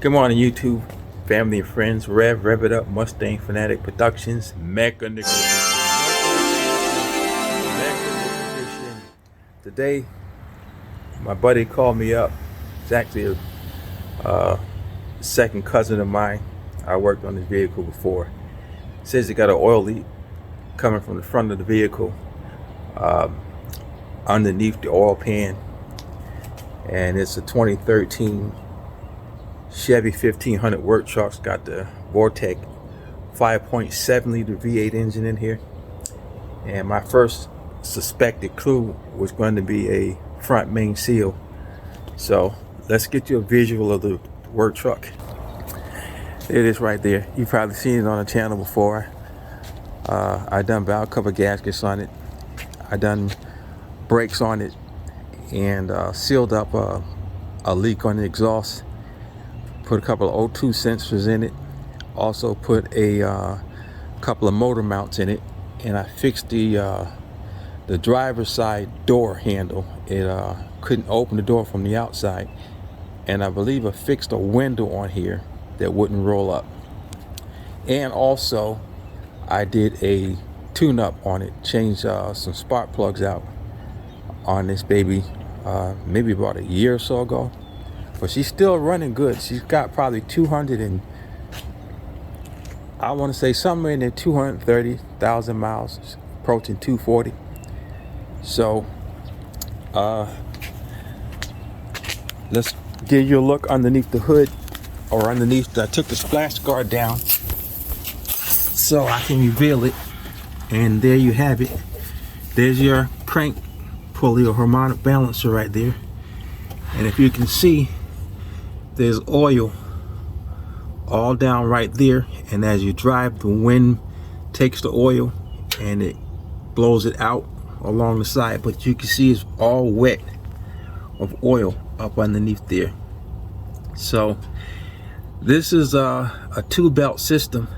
Good morning, YouTube, family and friends. Rev It Up, Mustang Fanatic Productions, Mechanical Edition. Today, my buddy called me up. It's actually a second cousin of mine. I worked on this vehicle before. Says he got an oil leak coming from the front of the vehicle, underneath the oil pan, and it's a 2013 Chevy 1500 work truck's got the Vortec 5.7 liter V8 engine in here. And my first suspected clue was going to be a front main seal. So let's get you a visual of the work truck. There it is right there. You've probably seen it on the channel before. I done valve cover gaskets on it. I done brakes on it, and sealed up a leak on the exhaust. Put a couple of O2 sensors in it. Also put a couple of motor mounts in it, and I fixed the driver's side door handle. It couldn't open the door from the outside, and I believe I fixed a window on here that wouldn't roll up. And also I did a tune-up on it, changed some spark plugs out on this baby maybe about a year or so ago. But she's still running good. She's got probably 200 and I want to say somewhere in there 230,000 miles, approaching 240. So let's give you a look underneath the hood, or underneath. I took the splash guard down so I can reveal it, and there you have it. There's your crank pulley or harmonic balancer right there, and if you can see, there's oil all down right there, and as you drive, the wind takes the oil and it blows it out along the side, but you can see it's all wet of oil up underneath there. So this is a two-belt system.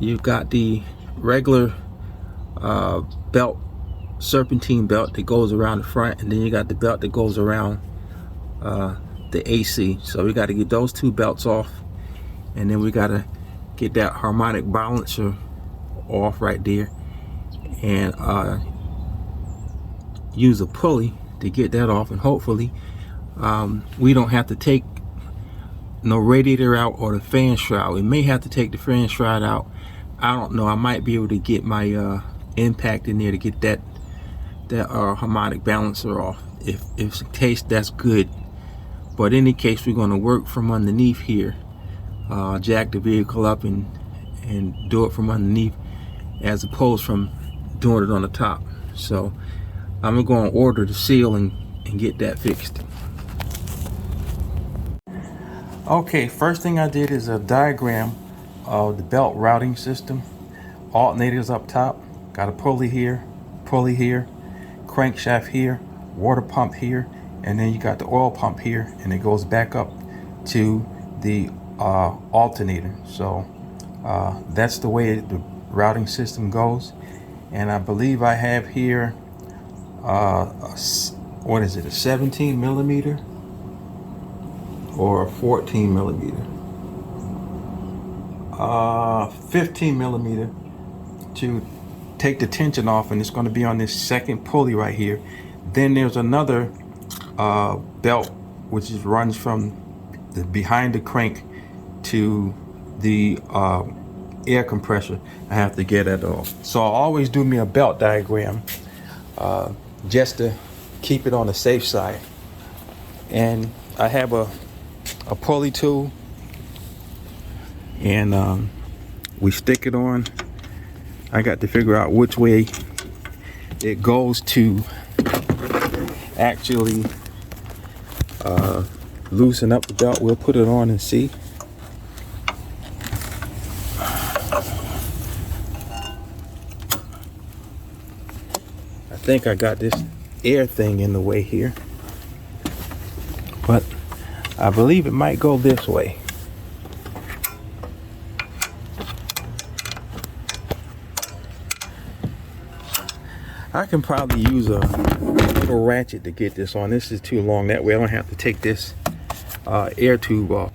You've got the regular belt, serpentine belt that goes around the front, and then you got the belt that goes around the AC. So we got to get those two belts off, and then we got to get that harmonic balancer off right there, and use a pulley to get that off. And hopefully we don't have to take no radiator out or the fan shroud. We may have to take the fan shroud out. I don't know. I might be able to get my impact in there to get that harmonic balancer off. If it's the case, that's good. But in any case, we're going to work from underneath here, jack the vehicle up and do it from underneath, as opposed from doing it on the top. So I'm going to order the seal and get that fixed. Okay, first thing I did is a diagram of the belt routing system. Alternators up top, got a pulley here, crankshaft here, water pump here, and then you got the oil pump here, and it goes back up to the alternator. So that's the way the routing system goes. And I believe I have here what is it, a 17 millimeter or a 14 millimeter, 15 millimeter to take the tension off, and it's going to be on this second pulley right here. Then there's another belt which runs from behind the crank to the air compressor. I have to get that off. So I always do me a belt diagram just to keep it on the safe side. And I have a pulley tool, and we stick it on. I got to figure out which way it goes to actually loosen up the belt. We'll put it on and see. I think I got this air thing in the way here, but I believe it might go this way. I can probably use a little ratchet to get this on. This is too long. That way I don't have to take this air tube off.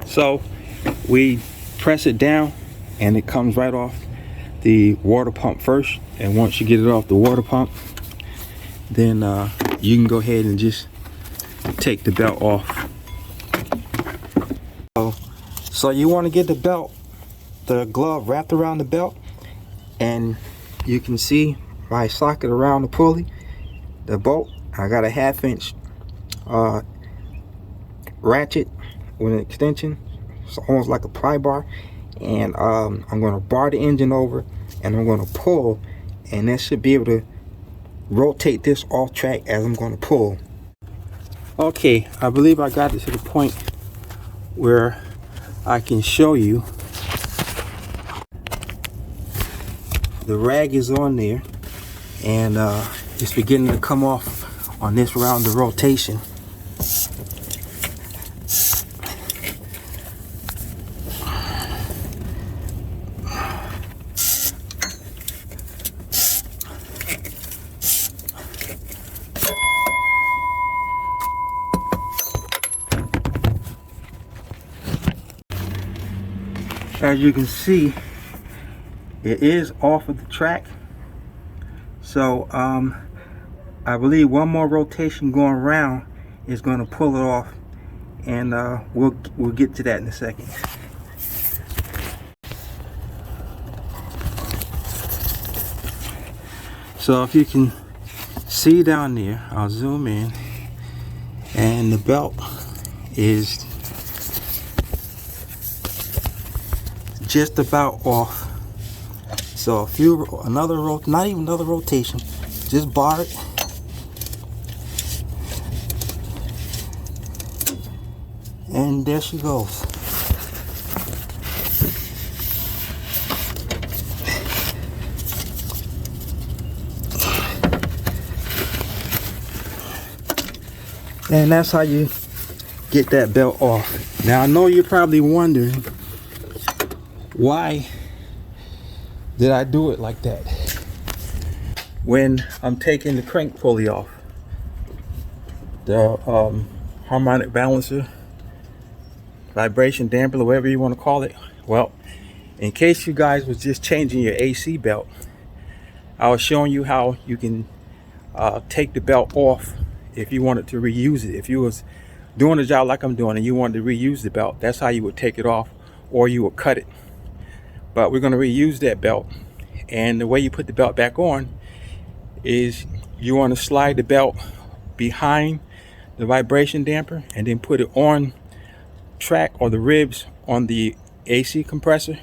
So we press it down and it comes right off the water pump first, and once you get it off the water pump, then you can go ahead and just take the belt off. So you want to get the glove wrapped around the belt, and you can see my socket around the pulley, the bolt. I got a 1/2 inch ratchet with an extension. It's almost like a pry bar, and I'm going to bar the engine over, and I'm going to pull, and that should be able to rotate this off track as I'm going to pull. Okay, I believe I got it to the point where I can show you. The rag is on there, and it's beginning to come off on this round of rotation. As you can see, it is off of the track. So I believe one more rotation going around is going to pull it off, and we'll get to that in a second. So if you can see down there, I'll zoom in, and the belt is just about off. So not even another rotation, just bar it, and there she goes. And that's how you get that belt off. Now I know you're probably wondering, why did I do it like that? When I'm taking the crank pulley off, the harmonic balancer, vibration damper, whatever you want to call it. Well, in case you guys was just changing your AC belt, I was showing you how you can take the belt off if you wanted to reuse it. If you was doing a job like I'm doing and you wanted to reuse the belt, that's how you would take it off, or you would cut it. But we're going to reuse that belt, and the way you put the belt back on is you want to slide the belt behind the vibration damper and then put it on track or the ribs on the AC compressor,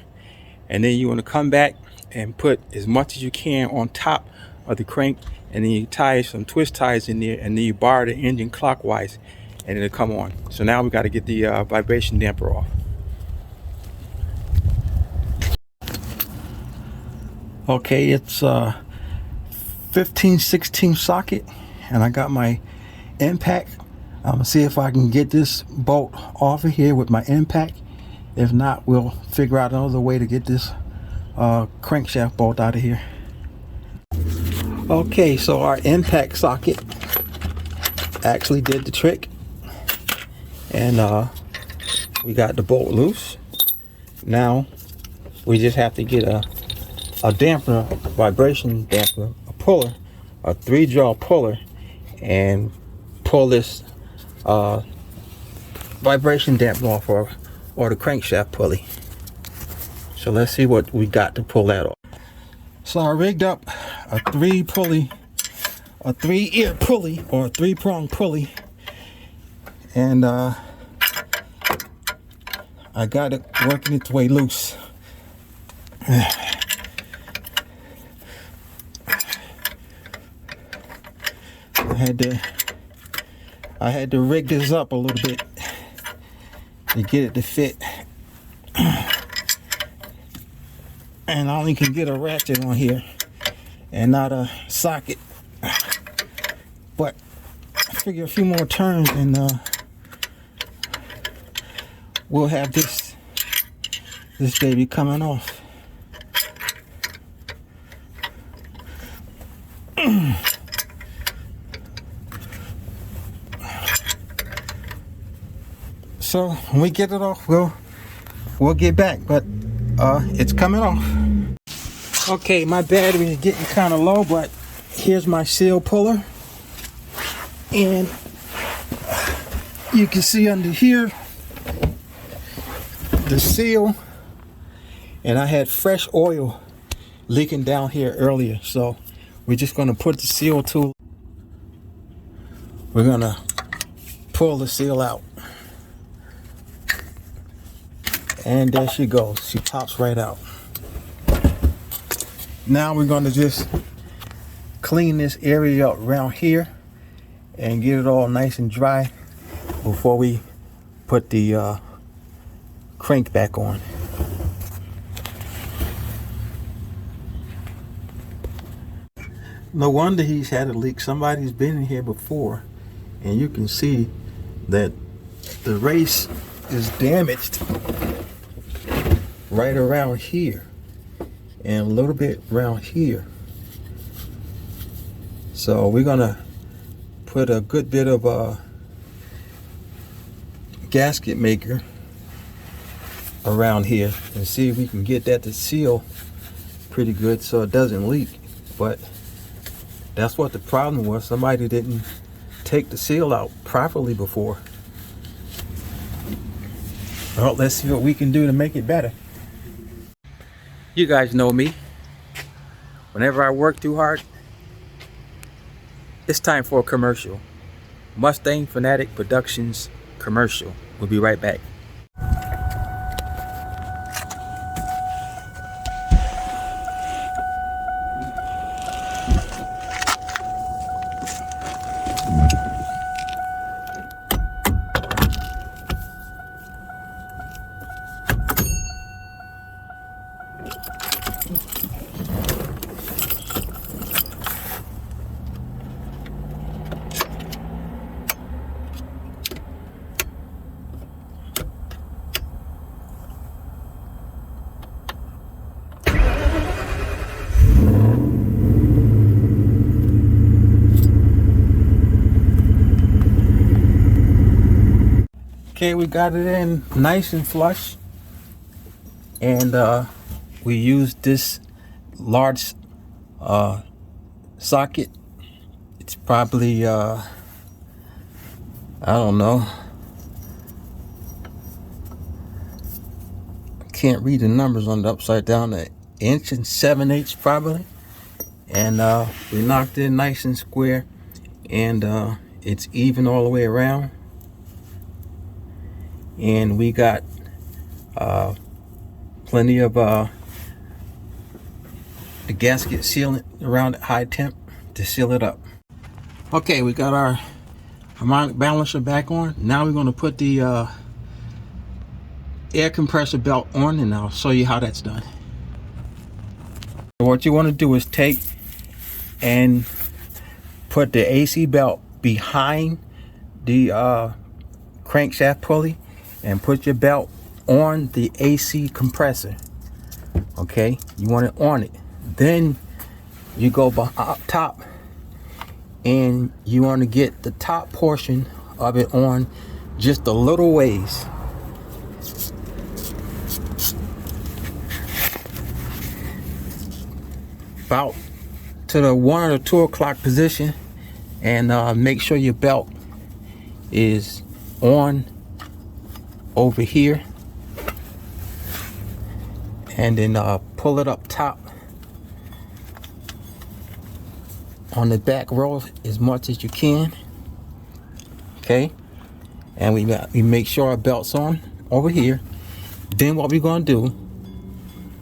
and then you want to come back and put as much as you can on top of the crank, and then you tie some twist ties in there, and then you bar the engine clockwise, and it'll come on. So now we got to get the vibration damper off. Okay, it's 15/16 socket, and I got my impact. I'm gonna see if I can get this bolt off of here with my impact. If not, we'll figure out another way to get this crankshaft bolt out of here. Okay, so our impact socket actually did the trick, and we got the bolt loose. Now we just have to get a damper, vibration damper, a puller, a 3-jaw puller, and pull this vibration damper off, or the crankshaft pulley. So let's see what we got to pull that off. So I rigged up a 3-ear pulley, or a 3-prong pulley, and I got it working its way loose. I had to rig this up a little bit to get it to fit. And I only can get a ratchet on here and not a socket. But I figure a few more turns and we'll have this baby coming off. So when we get it off, we'll get back, but it's coming off. Okay, my battery is getting kind of low, but here's my seal puller, and you can see under here the seal, and I had fresh oil leaking down here earlier, so we're just going to put the seal tool. We're going to pull the seal out, and there she goes. She pops right out. Now we're going to just clean this area up around here and get it all nice and dry before we put the crank back on. No wonder he's had a leak. Somebody's been in here before, and you can see that the race is damaged right around here and a little bit around here. So we're gonna put a good bit of a gasket maker around here and see if we can get that to seal pretty good so it doesn't leak. But that's what the problem was. Somebody didn't take the seal out properly before. Well, let's see what we can do to make it better. You guys know me. Whenever I work too hard, it's time for a commercial. Mustang Fanatic Productions commercial. We'll be right back. Okay, we got it in nice and flush, and we used this large socket. It's probably I don't know, I can't read the numbers on the upside down, an inch and 7/8 probably, and we knocked it nice and square, and it's even all the way around. And we got plenty of the gasket sealant around at high temp to seal it up. Okay, we got our harmonic balancer back on. Now we're going to put the air compressor belt on, and I'll show you how that's done. What you want to do is take and put the AC belt behind the crankshaft pulley and put your belt on the AC compressor. Okay, you want it on it. Then you go up top and you want to get the top portion of it on just a little ways. About to the 1 or 2 o'clock position, and make sure your belt is on over here, and then pull it up top on the back row as much as you can. Okay, and we make sure our belt's on over here. Then what we're gonna do,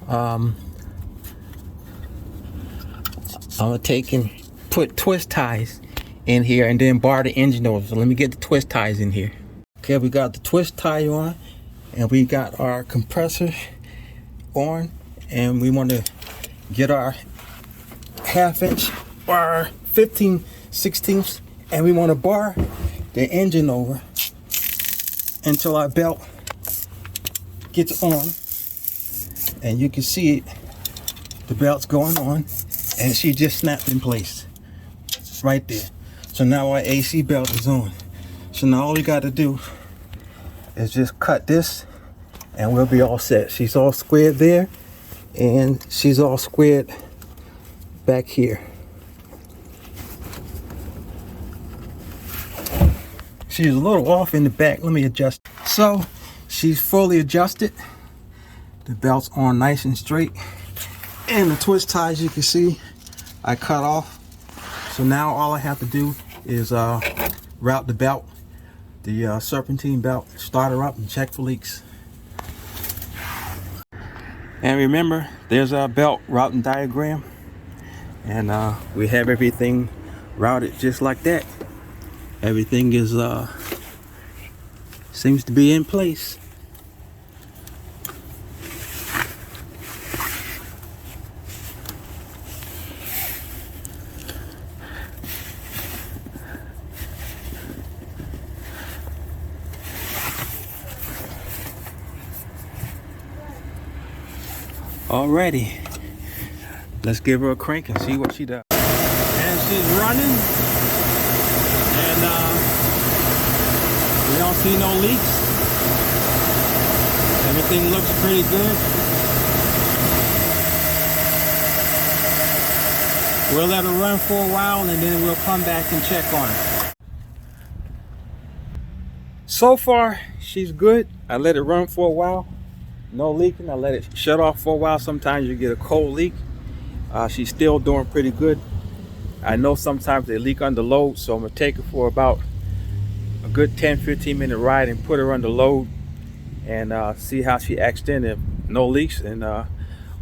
I'm gonna take and put twist ties in here and then bar the engine over. So let me get the twist ties in here. Okay, we got the twist tie on and we got our compressor on, and we want to get our 1/2 inch or 15/16, and we want to bar the engine over until our belt gets on, and you can see it, the belt's going on, and she just snapped in place right there. So now our AC belt is on. So now all we got to do is just cut this and we'll be all set. She's all squared there and she's all squared back here. She's a little off in the back. Let me adjust. So she's fully adjusted. The belt's on nice and straight. And the twist ties, you can see, I cut off. So now all I have to do is route the belt, the serpentine belt, start her up and check for leaks. And remember, there's our belt routing diagram. And we have everything routed just like that. Everything is seems to be in place. Alrighty, let's give her a crank and see what she does. And she's running, and we don't see no leaks. Everything looks pretty good. We'll let her run for a while and then we'll come back and check on her. So far, she's good. I let it run for a while. No leaking. I let it shut off for a while. Sometimes you get a cold leak. She's still doing pretty good. I know sometimes they leak under load, so I'm gonna take her for about a good 10-15 minute ride and put her under load and see how she acts then. If no leaks, and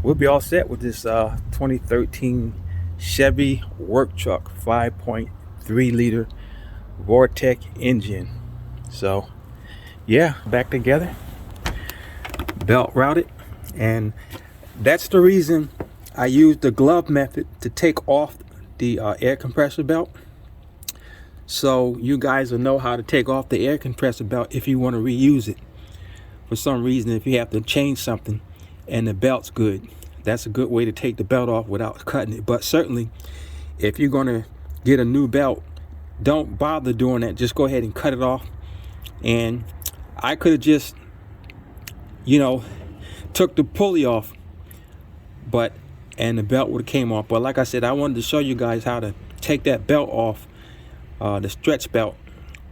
we'll be all set with this 2013 Chevy work truck 5.3 liter Vortec engine. So yeah, back together, belt routed, and that's the reason I used the glove method to take off the air compressor belt, so you guys will know how to take off the air compressor belt if you want to reuse it for some reason. If you have to change something and the belt's good, that's a good way to take the belt off without cutting it. But certainly if you're going to get a new belt, don't bother doing that. Just go ahead and cut it off. And I could have just, you know, took the pulley off, and the belt would have came off. But like I said, I wanted to show you guys how to take that belt off, the stretch belt,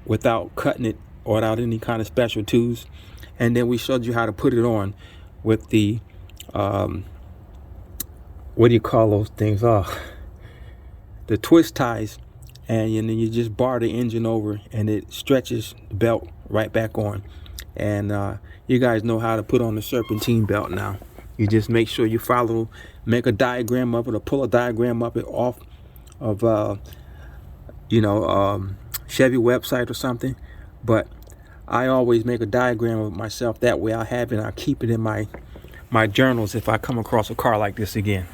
without cutting it or without any kind of special tools. And then we showed you how to put it on with the what do you call those things? The twist ties. And then you just bar the engine over and it stretches the belt right back on. And you guys know how to put on the serpentine belt now. You just make sure you make a diagram of it or pull a diagram of it off of Chevy website or something. But I always make a diagram of it myself. That way I have it and I keep it in my journals if I come across a car like this again.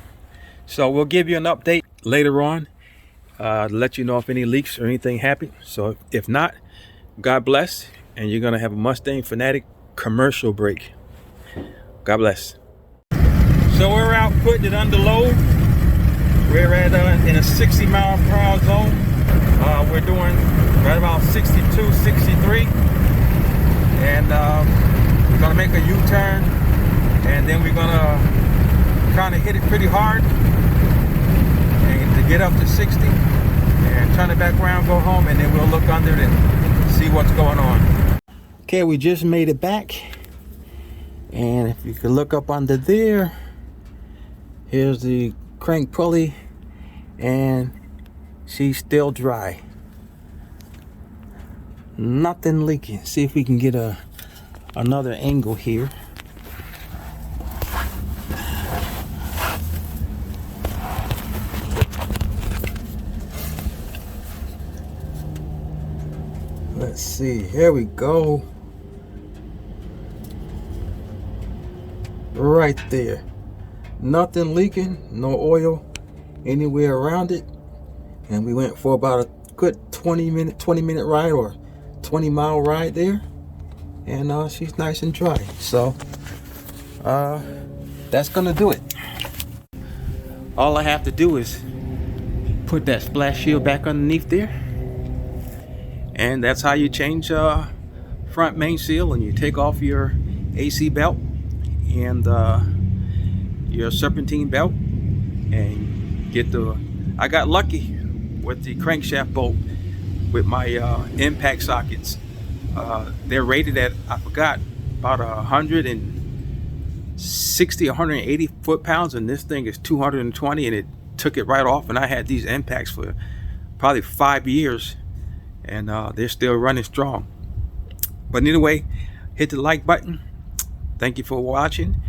So we'll give you an update later on, let you know if any leaks or anything happen. So if not, God bless, and you're gonna have a Mustang Fanatic commercial break. God bless. So we're out putting it under load. We're at in a 60 mile per hour zone. We're doing right about 62, 63, and we're gonna make a U-turn, and then we're gonna kind of hit it pretty hard and to get up to 60 and turn it back around, go home, and then we'll look under it and see what's going on. Okay, we just made it back, and if you can look up under there, here's the crank pulley, and She's still dry. Nothing leaking. See if we can get another angle here. Let's see. Here we go. Right there. Nothing leaking. No oil anywhere around it. And we went for about a good 20 minute ride, or 20-mile ride there. And she's nice and dry. So that's gonna do it. All I have to do is put that splash shield back underneath there. And that's how you change front main seal, and you take off your AC belt and your serpentine belt and get the. I got lucky with the crankshaft bolt with my impact sockets. They're rated at, I forgot, about 160, 180 foot-pounds, and this thing is 220, and it took it right off. And I had these impacts for probably 5 years, and they're still running strong. But anyway, hit the like button. Thank you for watching,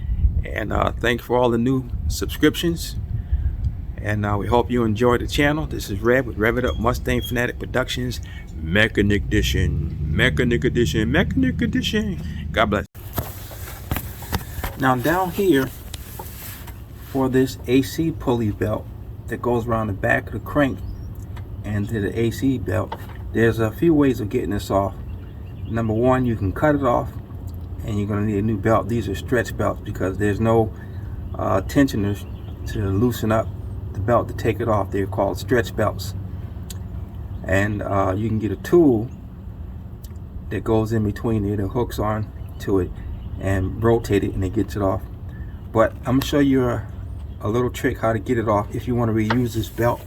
and thank you for all the new subscriptions. And we hope you enjoy the channel. This is Rev with Rev It Up Mustang Fanatic Productions, Mechanic Edition. God bless. Now down here for this AC pulley belt that goes around the back of the crank and to the AC belt, there's a few ways of getting this off. Number one, you can cut it off, and you're going to need a new belt. These are stretch belts because there's no tensioners to loosen up the belt to take it off. They're called stretch belts. And you can get a tool that goes in between it and hooks on to it and rotate it, and it gets it off. But I'm gonna show you a little trick how to get it off if you want to reuse this belt.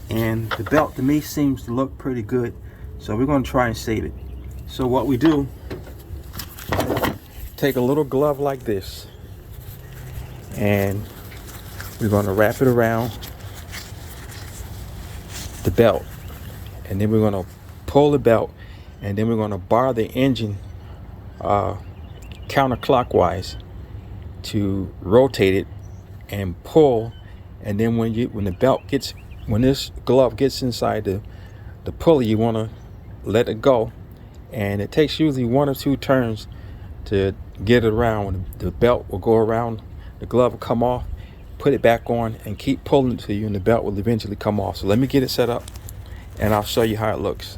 And the belt to me seems to look pretty good, so we're going to try and save it. So what we do, take a little glove like this, and we're going to wrap it around the belt, and then we're going to pull the belt, and then we're going to bar the engine counterclockwise to rotate it and pull. And then when this glove gets inside the pulley, you want to let it go, and it takes usually 1 or 2 turns to get it around. The belt will go around, the glove will come off, put it back on, and keep pulling it to you, and the belt will eventually come off. So let me get it set up, and I'll show you how it looks.